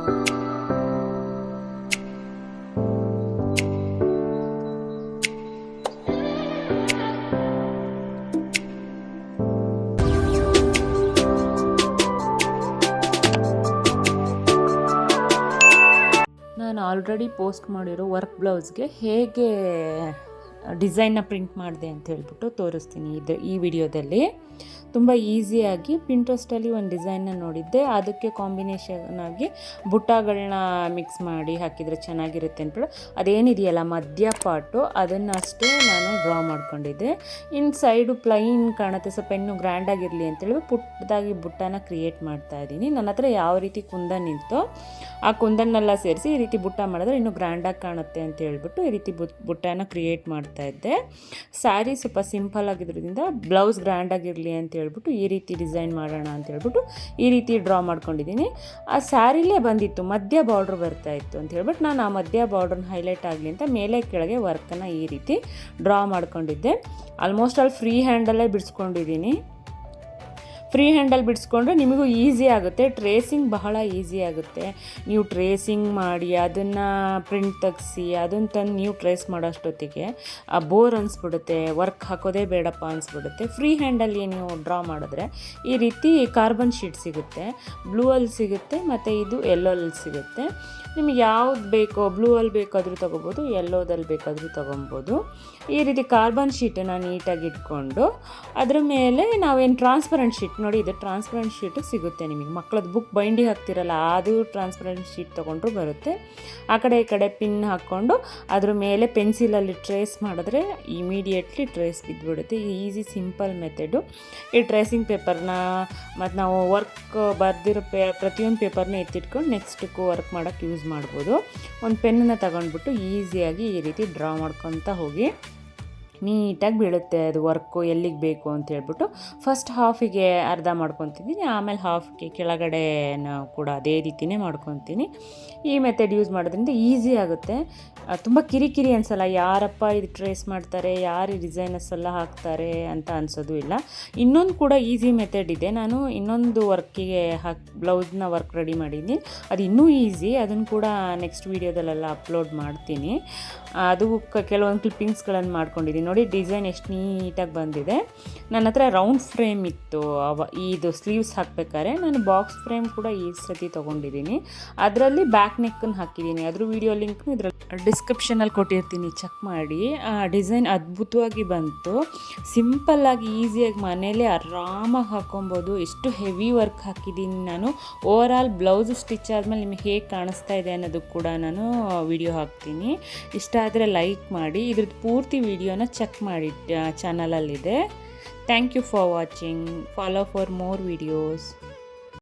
ನಾನು already post ಮಾಡಿರೋ work ಬ್ಲೌಸ್ಗೆ ಹೇಗೆ ಡಿಸೈನ್ನ ಪ್ರಿಂಟ್ ಮಾಡಿದೆ ಅಂತ ಹೇಳ್ಬಿಟ್ಟು ತೋರಿಸ್ತೀನಿ ಈ ವಿಡಿಯೋದಲ್ಲಿ. ತುಂಬ ಈಸಿಯಾಗಿ ಪಿಂಟ್ರೆಸ್ಟಲ್ಲಿ ಒಂದು ಡಿಸೈನ್ನ ನೋಡಿದ್ದೆ, ಅದಕ್ಕೆ ಕಾಂಬಿನೇಷನ್ ಆಗಿ ಬುಟ್ಟಗಳನ್ನ ಮಿಕ್ಸ್ ಮಾಡಿ ಹಾಕಿದರೆ ಚೆನ್ನಾಗಿರುತ್ತೆ ಅಂದ್ಬಿಟ್ಟು ಅದೇನಿದೆಯಲ್ಲ ಮಧ್ಯ ಪಾರ್ಟು ಅದನ್ನು ಅಷ್ಟೇ ನಾನು ಡ್ರಾ ಮಾಡ್ಕೊಂಡಿದ್ದೆ. ಇನ್ನು ಸೈಡು ಪ್ಲೈನ್ ಕಾಣುತ್ತೆ, ಸ್ವಲ್ಪ ಇನ್ನೂ ಗ್ರ್ಯಾಂಡಾಗಿರಲಿ ಅಂತೇಳಿ ಪುಟ್ಟದಾಗಿ ಬುಟ್ಟನ ಕ್ರಿಯೇಟ್ ಮಾಡ್ತಾ ಇದ್ದೀನಿ. ನನ್ನ ಹತ್ರ ಯಾವ ರೀತಿ ಕುಂದನ್ ಇತ್ತೋ ಆ ಕುಂದನ್ನೆಲ್ಲ ಸೇರಿಸಿ ಈ ರೀತಿ ಬುಟ್ಟ ಮಾಡಿದ್ರೆ ಇನ್ನೂ ಗ್ರ್ಯಾಂಡಾಗಿ ಕಾಣುತ್ತೆ ಅಂತ ಹೇಳ್ಬಿಟ್ಟು ಈ ರೀತಿ ಬುಟ್ಟನ ಕ್ರಿಯೇಟ್ ಮಾಡ್ತಾ ಇದ್ದೆ. ಸ್ಯಾರಿ ಸ್ವಲ್ಪ ಸಿಂಪಲ್ ಆಗಿರೋದ್ರಿಂದ ಬ್ಲೌಸ್ ಗ್ರ್ಯಾಂಡಾಗಿರಲಿ ಅಂತ ಹೇಳ್ಬಿಟ್ಟು ಈ ರೀತಿ ಡಿಸೈನ್ ಮಾಡೋಣ ಅಂತ ಹೇಳ್ಬಿಟ್ಟು ಈ ರೀತಿ ಡ್ರಾ ಮಾಡ್ಕೊಂಡಿದ್ದೀನಿ. ಆ ಸ್ಯಾರಿಲೇ ಬಂದಿತ್ತು, ಮಧ್ಯ ಬಾರ್ಡ್ರ್ ಬರ್ತಾ ಇತ್ತು ಅಂತ ಹೇಳ್ಬಿಟ್ಟು ನಾನು ಆ ಮಧ್ಯ ಬಾರ್ಡ್ರನ್ನ ಹೈಲೈಟ್ ಆಗಲಿ ಅಂತ ಮೇಲೆ ಕೆಳಗೆ ವರ್ಕನ್ನು ಈ ರೀತಿ ಡ್ರಾ ಮಾಡ್ಕೊಂಡಿದ್ದೆ. ಆಲ್ಮೋಸ್ಟ್ ಅಲ್ಲಿ ಫ್ರೀ ಹ್ಯಾಂಡಲ್ಲೇ ಬಿಡಿಸ್ಕೊಂಡಿದ್ದೀನಿ. ಫ್ರೀ ಹ್ಯಾಂಡಲ್ಲಿ ಬಿಡಿಸ್ಕೊಂಡ್ರೆ ನಿಮಗೂ ಈಸಿ ಆಗುತ್ತೆ, ಟ್ರೇಸಿಂಗ್ ಬಹಳ ಈಸಿ ಆಗುತ್ತೆ. ನೀವು ಟ್ರೇಸಿಂಗ್ ಮಾಡಿ ಅದನ್ನು ಪ್ರಿಂಟ್ ತೆಗಿಸಿ ಅದನ್ನು ತಂದು ನೀವು ಟ್ರೇಸ್ ಮಾಡೋಷ್ಟೊತ್ತಿಗೆ ಬೋರ್ ಅನಿಸ್ಬಿಡುತ್ತೆ, ವರ್ಕ್ ಹಾಕೋದೇ ಬೇಡಪ್ಪ ಅನಿಸ್ಬಿಡುತ್ತೆ. ಫ್ರೀ ಹ್ಯಾಂಡಲ್ಲಿ ನೀವು ಡ್ರಾ ಮಾಡಿದ್ರೆ ಈ ರೀತಿ ಕಾರ್ಬನ್ ಶೀಟ್ ಸಿಗುತ್ತೆ, ಬ್ಲೂ ಅಲ್ಲಿ ಸಿಗುತ್ತೆ ಮತ್ತು ಇದು ಯೆಲ್ಲೋಲ್ಲಿ ಸಿಗುತ್ತೆ. ನಿಮಗೆ ಯಾವ್ದು ಬೇಕೋ, ಬ್ಲೂ ಅಲ್ಲಿ ಬೇಕಾದರೂ ತೊಗೋಬೋದು, ಯೆಲ್ಲೋದಲ್ಲಿ ಬೇಕಾದರೂ ತೊಗೊಬೋದು. ಈ ರೀತಿ ಕಾರ್ಬನ್ ಶೀಟನ್ನು ನೀಟಾಗಿ ಇಟ್ಕೊಂಡು ಅದ್ರ ಮೇಲೆ ನಾವೇನು ಟ್ರಾನ್ಸ್ಪರೆಂಟ್ ಶೀಟ್ ನೋಡಿ, ಇದು ಟ್ರಾನ್ಸ್ಪರೆಂಟ್ ಶೀಟು ಸಿಗುತ್ತೆ ನಿಮಗೆ. ಮಕ್ಕಳದ್ದು ಬುಕ್ ಬೈಂಡಿಂಗ್ ಹಾಕ್ತಿರಲ್ಲ ಅದು ಟ್ರಾನ್ಸ್ಪರೆಂಟ್ ಶೀಟ್ ತೊಗೊಂಡ್ರು ಬರುತ್ತೆ. ಆ ಕಡೆ ಈ ಕಡೆ ಪಿನ್ ಹಾಕ್ಕೊಂಡು ಅದ್ರ ಮೇಲೆ ಪೆನ್ಸಿಲಲ್ಲಿ ಟ್ರೇಸ್ ಮಾಡಿದ್ರೆ ಇಮಿಡಿಯೇಟ್ಲಿ ಟ್ರೇಸ್ ಬಿದ್ದುಬಿಡುತ್ತೆ. Easy simple method. ಈ ಟ್ರೇಸಿಂಗ್ ಪೇಪರ್ನ ಮತ್ತು ನಾವು ವರ್ಕ್ ಬರೆದಿರೋ ಪ್ರತಿಯೊಂದು ಪೇಪರ್ನ ಎತ್ತಿಟ್ಕೊಂಡು ನೆಕ್ಸ್ಟಕ್ಕೂ ವರ್ಕ್ ಮಾಡೋಕ್ಕೆ ಯೂಸ್ ಮಾಡ್ಬೋದು. ಒಂದು ಪೆನ್ನನ್ನು ತಗೊಂಡ್ಬಿಟ್ಟು ಈಸಿಯಾಗಿ ಈ ರೀತಿ ಡ್ರಾ ಮಾಡ್ಕೊತ ಹೋಗಿ ನೀಟಾಗಿ ಬೀಳುತ್ತೆ ಅದು ವರ್ಕು ಎಲ್ಲಿಗೆ ಬೇಕು ಅಂತ ಹೇಳ್ಬಿಟ್ಟು ಫಸ್ಟ್ ಹಾಫಿಗೆ ಅರ್ಧ ಮಾಡ್ಕೊತಿದ್ದೀನಿ, ಆಮೇಲೆ ಹಾಫ್ಗೆ ಕೆಳಗಡೆ ಕೂಡ ಅದೇ ರೀತಿಯೇ ಮಾಡ್ಕೊತೀನಿ. ಈ ಮೆಥಡ್ ಯೂಸ್ ಮಾಡೋದ್ರಿಂದ ಈಸಿ ಆಗುತ್ತೆ, ತುಂಬ ಕಿರಿಕಿರಿ ಅನಿಸಲ್ಲ. ಯಾರಪ್ಪ ಇದು ಟ್ರೇಸ್ ಮಾಡ್ತಾರೆ, ಯಾರು ಡಿಸೈನರ್ಸ್ ಎಲ್ಲ ಹಾಕ್ತಾರೆ ಅಂತ ಅನಿಸೋದು ಇಲ್ಲ. ಇನ್ನೊಂದು ಕೂಡ ಈಸಿ ಮೆಥಡ್ ಇದೆ, ನಾನು ಇನ್ನೊಂದು ವರ್ಕಿಗೆ ಬ್ಲೌಸ್ನ ವರ್ಕ್ ರೆಡಿ ಮಾಡಿದ್ದೀನಿ, ಅದು ಇನ್ನೂ ಈಸಿ. ಅದನ್ನು ಕೂಡ ನೆಕ್ಸ್ಟ್ ವೀಡಿಯೋದಲ್ಲೆಲ್ಲ ಅಪ್ಲೋಡ್ ಮಾಡ್ತೀನಿ. ಅದು ಕೆಲವೊಂದು ಕ್ಲಿಪ್ಪಿಂಗ್ಸ್ಗಳನ್ನು ಮಾಡ್ಕೊಂಡಿದ್ದೀನಿ ನೋಡಿ, ಡಿಸೈನ್ ಎಷ್ಟು ನೀಟಾಗಿ ಬಂದಿದೆ. ನನ್ನ ಹತ್ರ ರೌಂಡ್ ಫ್ರೇಮ್ ಇತ್ತು ಇದು ಸ್ಲೀವ್ಸ್ ಹಾಕ್ಬೇಕಾದ್ರೆ, ನಾನು ಬಾಕ್ಸ್ ಫ್ರೇಮ್ ಕೂಡ ಈ ಸತಿ ತೊಗೊಂಡಿದ್ದೀನಿ. ಅದರಲ್ಲಿ ಬ್ಯಾಕ್ ನೆಕ್ಕನ್ನು ಹಾಕಿದ್ದೀನಿ, ಅದ್ರ ವಿಡಿಯೋ ಲಿಂಕ್ನು ಇದರಲ್ಲಿ ಡಿಸ್ಕ್ರಿಪ್ಷನಲ್ಲಿ ಕೊಟ್ಟಿರ್ತೀನಿ, ಚೆಕ್ ಮಾಡಿ. ಆ ಡಿಸೈನ್ ಅದ್ಭುತವಾಗಿ ಬಂತು, ಸಿಂಪಲ್ಲಾಗಿ ಈಸಿಯಾಗಿ ಮನೇಲೇ ಆರಾಮಾಗಿ ಹಾಕೊಬೋದು. ಎಷ್ಟು ಹೆವಿ ವರ್ಕ್ ಹಾಕಿದ್ದೀನಿ ನಾನು. ಓವರ್ ಆಲ್ ಬ್ಲೌಸ್ ಸ್ಟಿಚ್ ಆದಮೇಲೆ ನಿಮಗೆ ಹೇಗೆ ಕಾಣಿಸ್ತಾ ಇದೆ ಅನ್ನೋದು ಕೂಡ ನಾನು ವಿಡಿಯೋ ಹಾಕ್ತೀನಿ. ಇಷ್ಟ ಆದರೆ ಲೈಕ್ ಮಾಡಿ, ಇದ್ರದ್ದು ಪೂರ್ತಿ ವಿಡಿಯೋನ ಚೆಕ್ ಮಾಡಿ, ಚಾನಲಲ್ಲಿದೆ. Thank you for watching. Follow for more videos.